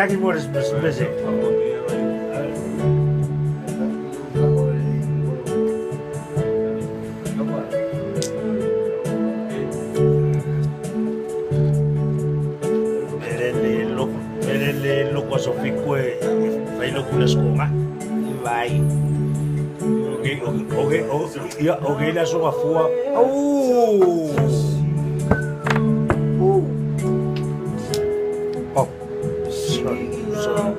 Taki muores busy. Merele look was of eque, vai loculas coma. Vai. Okay, that's what for. Oh. Sorry.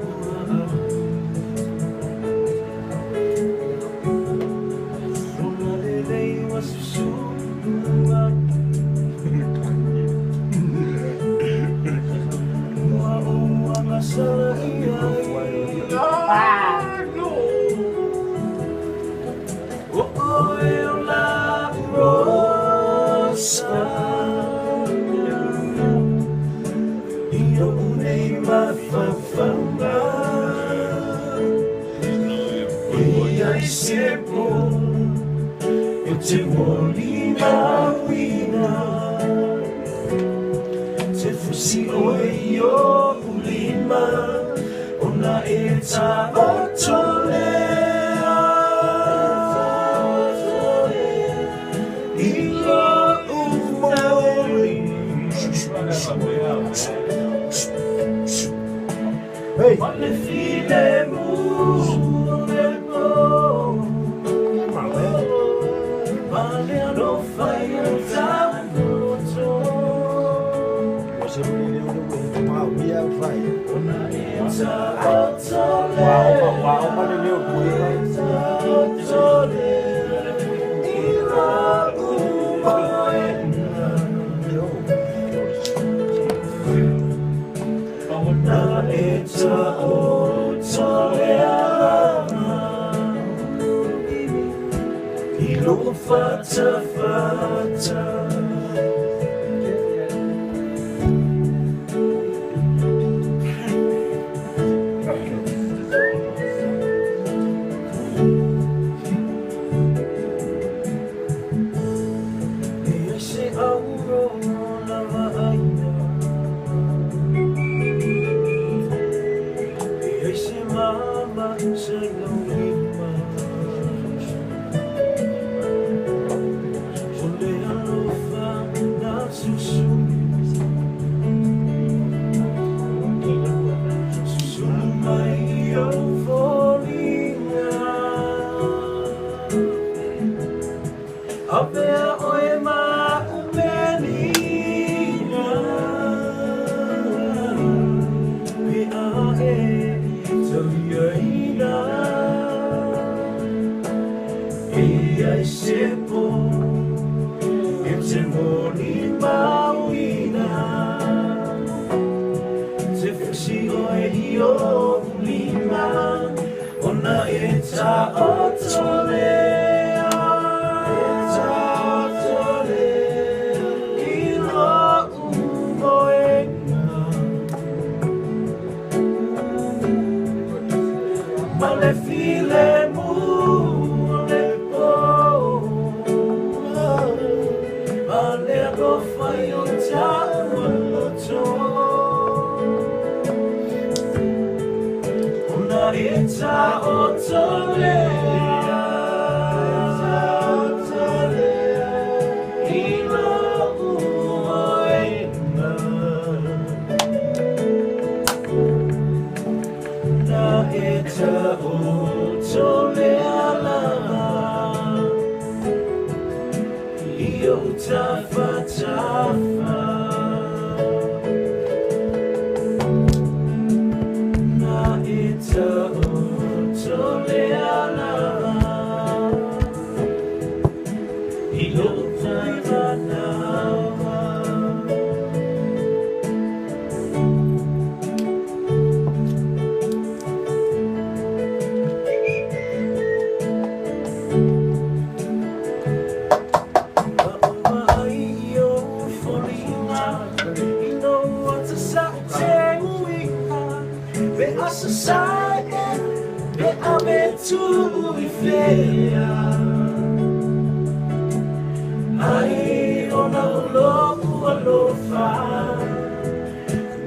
Ai ona uloku alofa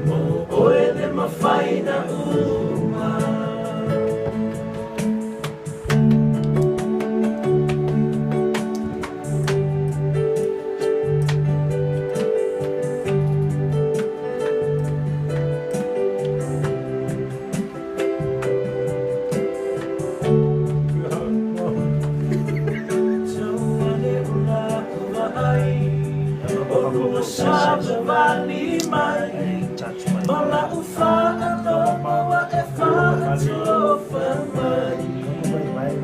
Mo oe le mawhaina uma Sabavani mai Mala ufa alo mawa e fa alo fa mai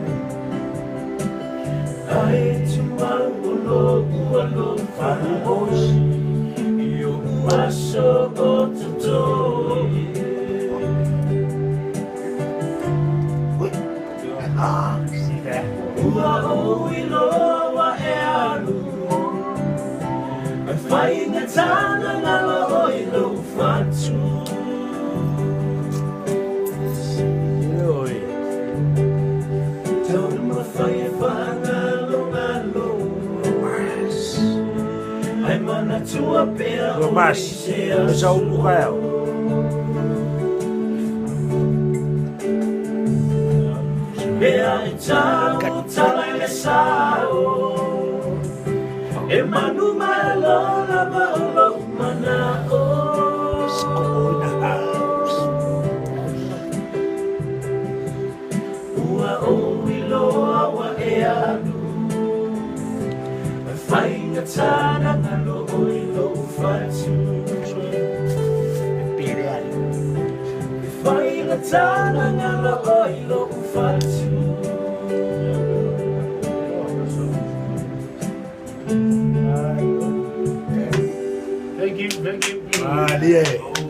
Ai tumangu lo ualo fa oshi Yo uaso o tuto Ua o ilo wa e alu Fai nga tana nga lo ilo fatu Tau ma fai e whaangalo ngalo Ai mana tua pea o se a Pea e tau tala e sao E manu malo la maolo manao Ua o iloa wa e alu Fai ngatana ngalo o ilo ufatu Fai ngatana ngalo o ilo ufatu Thank you. Ah, yeah.